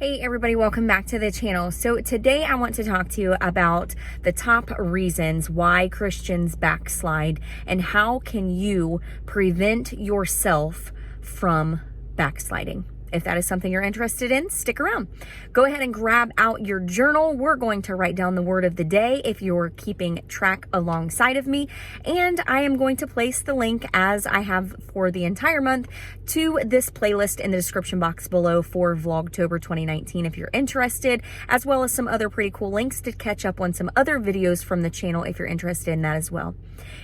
Hey everybody, welcome back to the channel. So today I want to talk to you about the top reasons why Christians backslide and how can you prevent yourself from backsliding. If that is something you're interested in, stick around. Go ahead and grab out your journal. We're going to write down the word of the day if you're keeping track alongside of me. And I am going to place the link, as I have for the entire month, to this playlist in the description box below for Vlogtober 2019 if you're interested, as well as some other pretty cool links to catch up on some other videos from the channel if you're interested in that as well.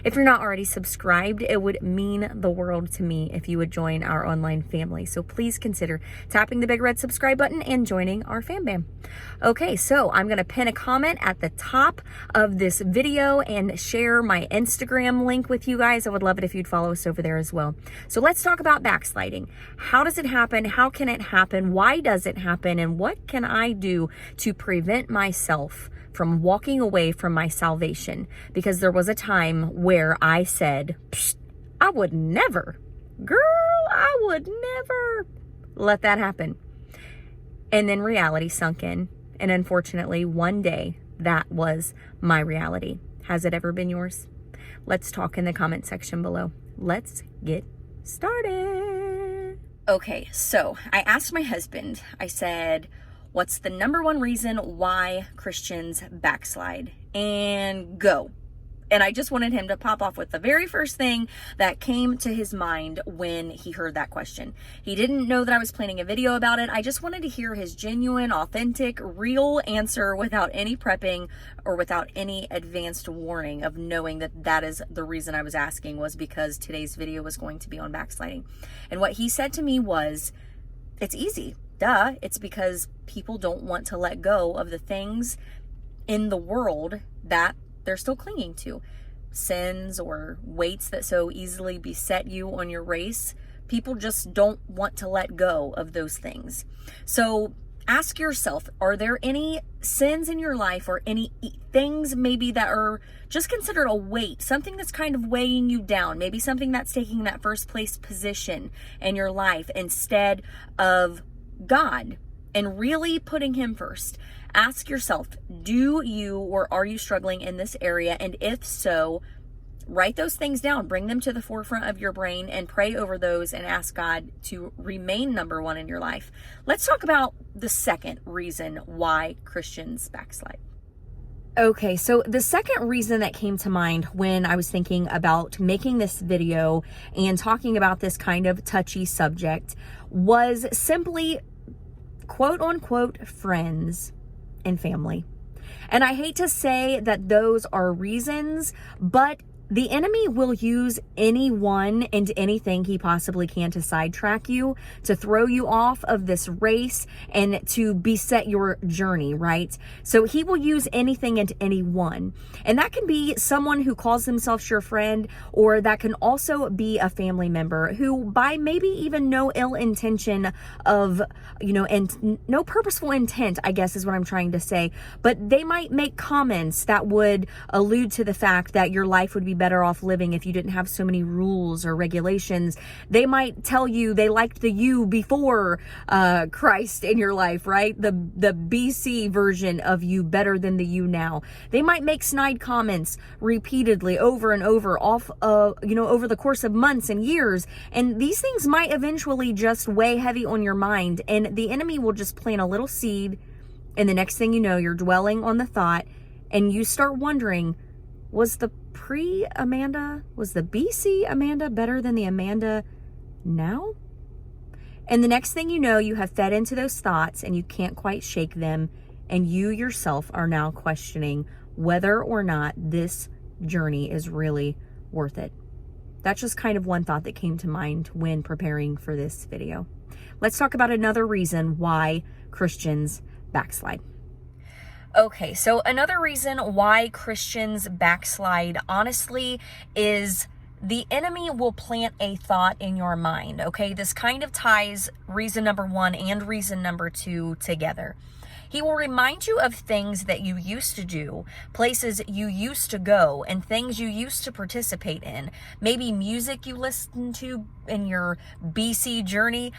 If you're not already subscribed, it would mean the world to me if you would join our online family. So please consider tapping the big red subscribe button and joining our fam bam. Okay, so I'm going to pin a comment at the top of this video and share my Instagram link with you guys. I would love it if you'd follow us over there as well. So let's talk about backsliding. How does it happen? How can it happen? Why does it happen? And what can I do to prevent myself from walking away from my salvation? Because there was a time where I said, I would never, girl, I would never let that happen. And then reality sunk in. And unfortunately, one day that was my reality. Has it ever been yours? Let's talk in the comment section below. Let's get started. Okay, so I asked my husband, I said, what's the number one reason why Christians backslide? And go. And I just wanted him to pop off with the very first thing that came to his mind when he heard that question. He didn't know that I was planning a video about it. I just wanted to hear his genuine, authentic, real answer without any prepping or without any advanced warning of knowing that that is the reason I was asking, was because today's video was going to be on backsliding. And what he said to me was, it's easy. Duh. It's because people don't want to let go of the things in the world that they're still clinging to. Sins or weights that so easily beset you on your race. People just don't want to let go of those things. So ask yourself, are there any sins in your life or any things maybe that are just considered a weight, something that's kind of weighing you down, maybe something that's taking that first place position in your life instead of God and really putting Him first? Ask yourself, do you or are you struggling in this area? And if so, write those things down, bring them to the forefront of your brain and pray over those and ask God to remain number one in your life. Let's talk about the second reason why Christians backslide. Okay, so the second reason that came to mind when I was thinking about making this video and talking about this kind of touchy subject was simply quote unquote friends and family. And I hate to say that those are reasons, but the enemy will use anyone and anything he possibly can to sidetrack you, to throw you off of this race and to beset your journey, right? So he will use anything and anyone. And that can be someone who calls themselves your friend, or that can also be a family member who, by maybe even no ill intention of, and no purposeful intent, I guess is what I'm trying to say, but they might make comments that would allude to the fact that your life would be better off living if you didn't have so many rules or regulations. They might tell you they liked the you before Christ in your life, right? The BC version of you better than the you now. They might make snide comments repeatedly over and over over the course of months and years. And these things might eventually just weigh heavy on your mind, and the enemy will just plant a little seed. And the next thing you know, you're dwelling on the thought and you start wondering, was the pre-Amanda, was the BC Amanda better than the Amanda now? And the next thing you know, you have fed into those thoughts and you can't quite shake them. And you yourself are now questioning whether or not this journey is really worth it. That's just kind of one thought that came to mind when preparing for this video. Let's talk about another reason why Christians backslide. Okay, so another reason why Christians backslide, honestly, is the enemy will plant a thought in your mind, okay? This kind of ties reason number one and reason number two together. He will remind you of things that you used to do, places you used to go, and things you used to participate in. Maybe music you listened to in your BC journey.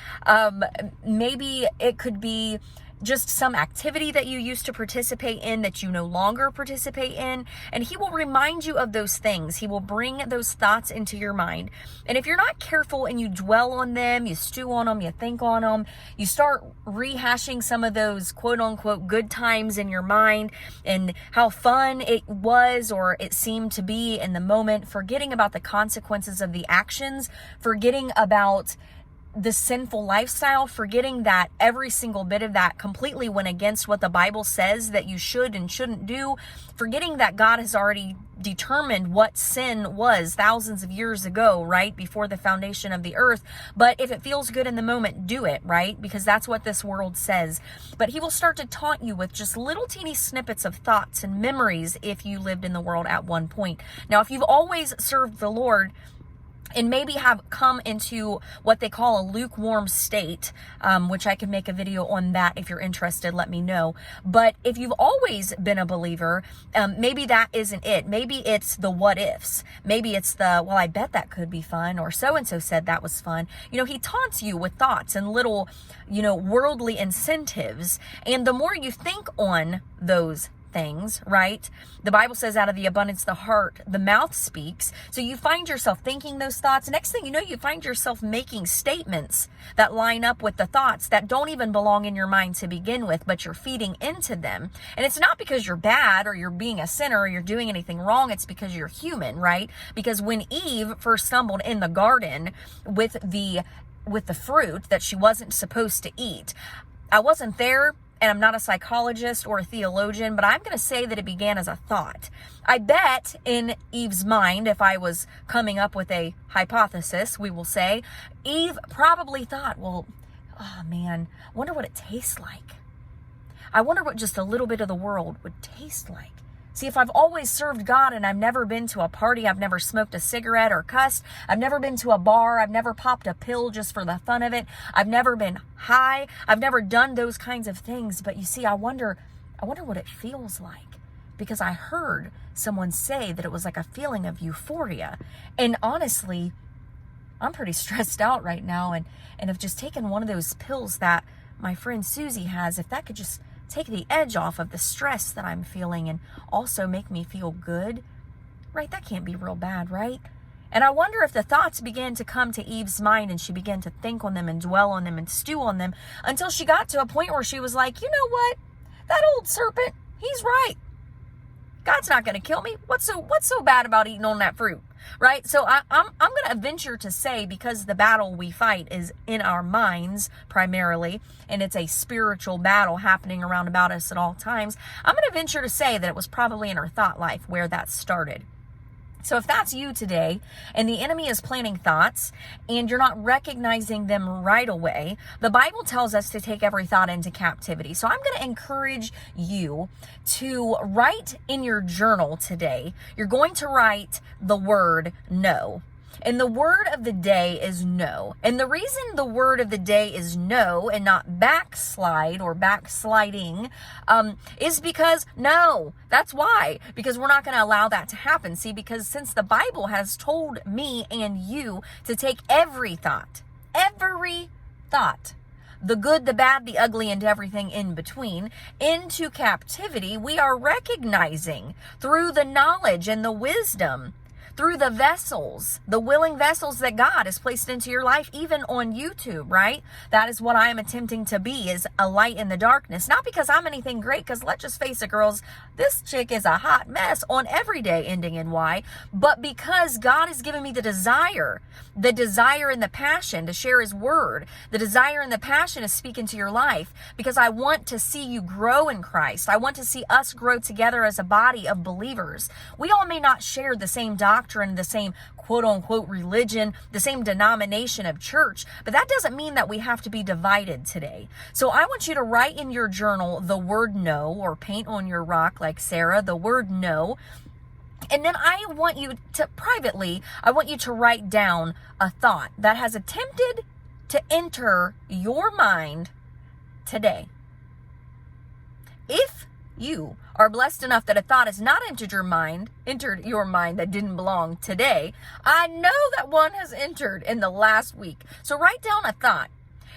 Maybe it could be just some activity that you used to participate in that you no longer participate in. And he will remind you of those things. He will bring those thoughts into your mind. And if you're not careful and you dwell on them, you stew on them, you think on them, you start rehashing some of those quote unquote good times in your mind and how fun it was or it seemed to be in the moment, forgetting about the consequences of the actions, forgetting about the sinful lifestyle, forgetting that every single bit of that completely went against what the Bible says that you should and shouldn't do, forgetting that God has already determined what sin was thousands of years ago, right? Before the foundation of the earth. But if it feels good in the moment, do it, right? Because that's what this world says. But he will start to taunt you with just little teeny snippets of thoughts and memories if you lived in the world at one point. Now, if you've always served the Lord, and maybe have come into what they call a lukewarm state, which I can make a video on that if you're interested, let me know. But if you've always been a believer, maybe that isn't it. Maybe it's the what ifs. Maybe it's the, well, I bet that could be fun, or so-and-so said that was fun. You know, he taunts you with thoughts and little, worldly incentives. And the more you think on those things, right? The Bible says out of the abundance of the heart, the mouth speaks. So you find yourself thinking those thoughts. Next thing you know, you find yourself making statements that line up with the thoughts that don't even belong in your mind to begin with, but you're feeding into them. And it's not because you're bad or you're being a sinner or you're doing anything wrong. It's because you're human, right? Because when Eve first stumbled in the garden with the fruit that she wasn't supposed to eat, I wasn't there, and I'm not a psychologist or a theologian, but I'm going to say that it began as a thought. I bet in Eve's mind, if I was coming up with a hypothesis, we will say, Eve probably thought, well, oh man, I wonder what it tastes like. I wonder what just a little bit of the world would taste like. See, if I've always served God and I've never been to a party, I've never smoked a cigarette or cussed, I've never been to a bar, I've never popped a pill just for the fun of it, I've never been high, I've never done those kinds of things. But you see, I wonder what it feels like, because I heard someone say that it was like a feeling of euphoria. And honestly, I'm pretty stressed out right now, and have just taken one of those pills that my friend Susie has, if that could just take the edge off of the stress that I'm feeling and also make me feel good, right? That can't be real bad, right? And I wonder if the thoughts began to come to Eve's mind and she began to think on them and dwell on them and stew on them until she got to a point where she was like, you know what? That old serpent, he's right. God's not going to kill me. What's so bad about eating on that fruit? Right? So I'm going to venture to say, because the battle we fight is in our minds primarily, and it's a spiritual battle happening around about us at all times, I'm going to venture to say that it was probably in our thought life where that started. So if that's you today, and the enemy is planting thoughts, and you're not recognizing them right away, the Bible tells us to take every thought into captivity. So I'm going to encourage you to write in your journal today. You're going to write the word no. And the word of the day is no. And the reason the word of the day is no and not backslide or backsliding is because no. That's why. Because we're not going to allow that to happen. See, because since the Bible has told me and you to take every thought, the good, the bad, the ugly, and everything in between, into captivity, we are recognizing through the knowledge and the wisdom, through the vessels, the willing vessels that God has placed into your life, even on YouTube, right? That is what I am attempting to be, is a light in the darkness. Not because I'm anything great, because let's just face it, girls, this chick is a hot mess on every day ending in Y, but because God has given me the desire and the passion to share his word, the desire and the passion to speak into your life, because I want to see you grow in Christ. I want to see us grow together as a body of believers. We all may not share the same doctrine, the same quote unquote religion, the same denomination of church, but that doesn't mean that we have to be divided today. So I want you to write in your journal the word no, or paint on your rock like Sarah, the word no. And then I want you to write down a thought that has attempted to enter your mind today. If you are blessed enough that a thought has not entered your mind that didn't belong today, I know that one has entered in the last week. So write down a thought.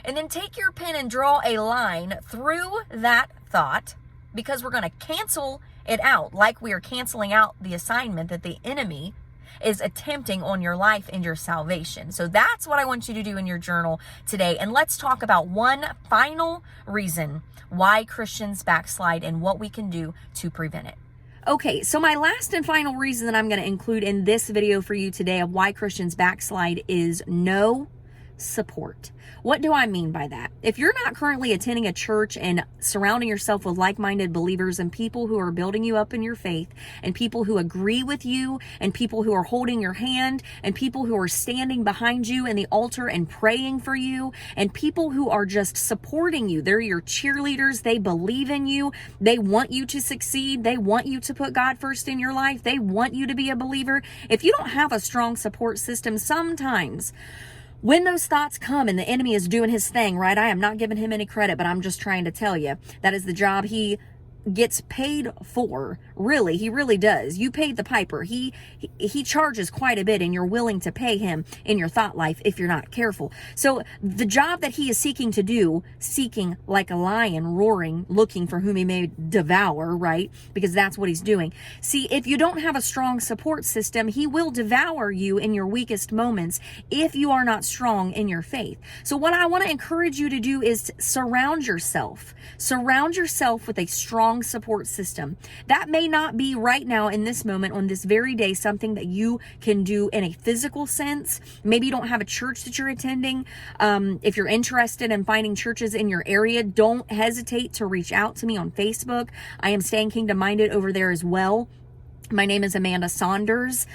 And then take your pen and draw a line through that thought, because we're going to cancel it out, like we are canceling out the assignment that the enemy is attempting on your life and your salvation. So that's what I want you to do in your journal today. And let's talk about one final reason why Christians backslide and what we can do to prevent it. Okay, so my last and final reason that I'm going to include in this video for you today of why Christians backslide is no support. What do I mean by that? If you're not currently attending a church and surrounding yourself with like-minded believers and people who are building you up in your faith, and people who agree with you, and people who are holding your hand, and people who are standing behind you in the altar and praying for you, and people who are just supporting you, they're your cheerleaders, they believe in you, they want you to succeed, they want you to put God first in your life, they want you to be a believer. If you don't have a strong support system, sometimes when those thoughts come and the enemy is doing his thing, right? I am not giving him any credit, but I'm just trying to tell you that is the job he gets paid for. Really, he really does. You paid the piper. He charges quite a bit, and you're willing to pay him in your thought life if you're not careful. So the job that he is seeking to do, seeking like a lion, roaring, looking for whom he may devour, right? Because that's what he's doing. See, if you don't have a strong support system, he will devour you in your weakest moments if you are not strong in your faith. So what I want to encourage you to do is to surround yourself with a strong support system. That may not be right now in this moment, on this very day, something that you can do in a physical sense. Maybe you don't have a church that you're attending. If you're interested in finding churches in your area, don't hesitate to reach out to me on Facebook. I am Staying Kingdom Minded over there as well. My name is Amanda Saunders.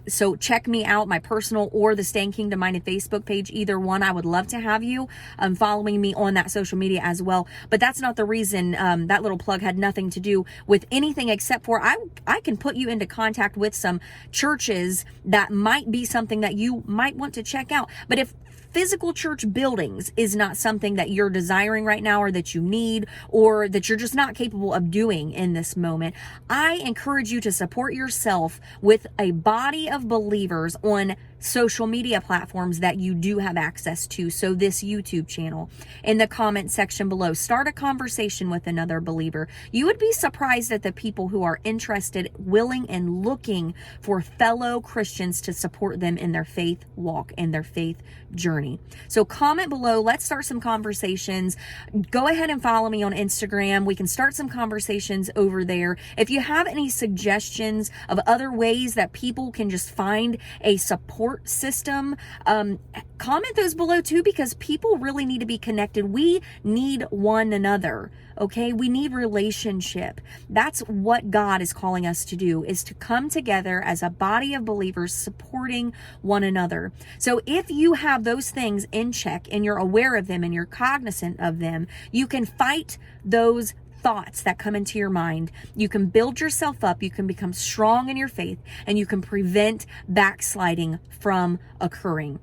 So check me out, my personal or the Staying Kingdom Minded Facebook page, either one. I would love to have you following me on that social media as well. But that's not the reason. That little plug had nothing to do with anything except for I can put you into contact with some churches that might be something that you might want to check out. But if physical church buildings is not something that you're desiring right now, or that you need, or that you're just not capable of doing in this moment, I encourage you to support yourself with a body of believers on social media platforms that you do have access to. So this YouTube channel, in the comment section below, start a conversation with another believer. You would be surprised at the people who are interested, willing, and looking for fellow Christians to support them in their faith walk and their faith journey. So comment below. Let's start some conversations. Go ahead and follow me on Instagram. We can start some conversations over there. If you have any suggestions of other ways that people can just find a support system, comment those below too, because people really need to be connected. We need one another. Okay, we need relationship. That's what God is calling us to do, is to come together as a body of believers supporting one another. So if you have those things in check and you're aware of them and you're cognizant of them, you can fight those thoughts that come into your mind. You can build yourself up, you can become strong in your faith, and you can prevent backsliding from occurring.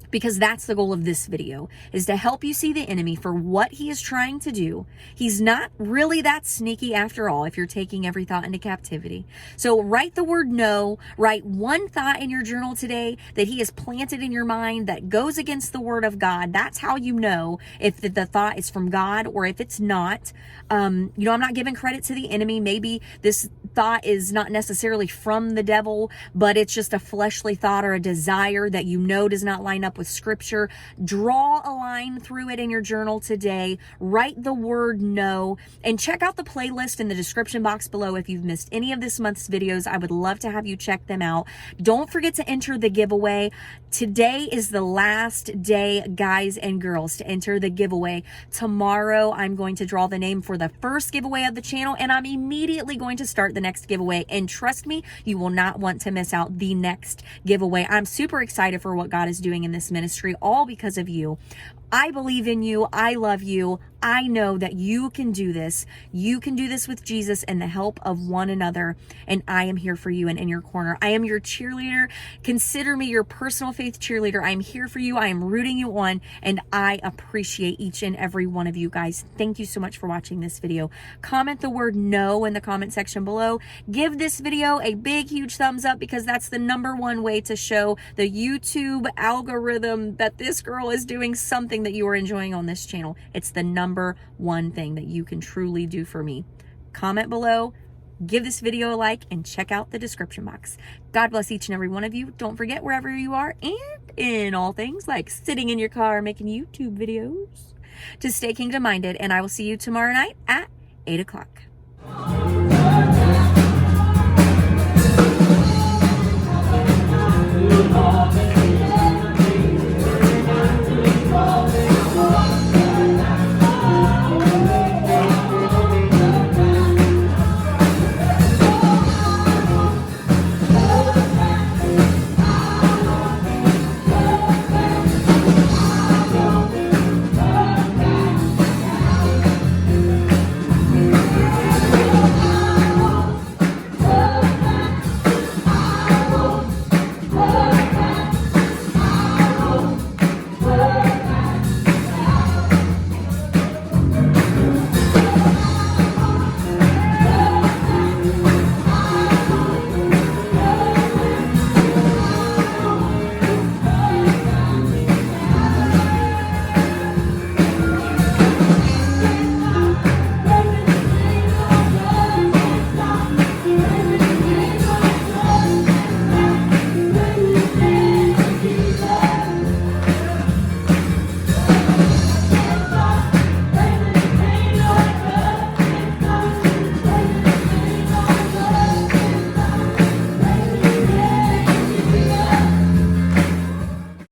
Because that's the goal of this video, is to help you see the enemy for what he is trying to do. He's not really that sneaky after all, if you're taking every thought into captivity. So write the word no, write one thought in your journal today that he has planted in your mind that goes against the word of God. That's how you know if the thought is from God or if it's not. I'm not giving credit to the enemy. Maybe this thought is not necessarily from the devil, but it's just a fleshly thought or a desire that you know does not line up with scripture. Draw a line through it in your journal today. Write the word no, and check out the playlist in the description box below. If you've missed any of this month's videos, I would love to have you check them out. Don't forget to enter the giveaway. Today is the last day, guys and girls, to enter the giveaway. Tomorrow, I'm going to draw the name for the first giveaway of the channel, and I'm immediately going to start the next giveaway. And trust me, you will not want to miss out the next giveaway. I'm super excited for what God is doing in this ministry, all because of you. I believe in you. I love you. I know that you can do this. You can do this with Jesus and the help of one another. And I am here for you and in your corner. I am your cheerleader. Consider me your personal faith cheerleader. I am here for you. I am rooting you on, and I appreciate each and every one of you guys. Thank you so much for watching this video. Comment the word no in the comment section below. below. Give this video a big, huge thumbs up because that's the #1 way to show the YouTube algorithm that this girl is doing something that you are enjoying on this channel. It's the #1 thing that you can truly do for me. Comment below, give this video a like, and check out the description box. God bless each and every one of you. Don't forget, wherever you are and in all things, like sitting in your car making YouTube videos, to stay kingdom minded, and I will see you tomorrow night at 8 o'clock.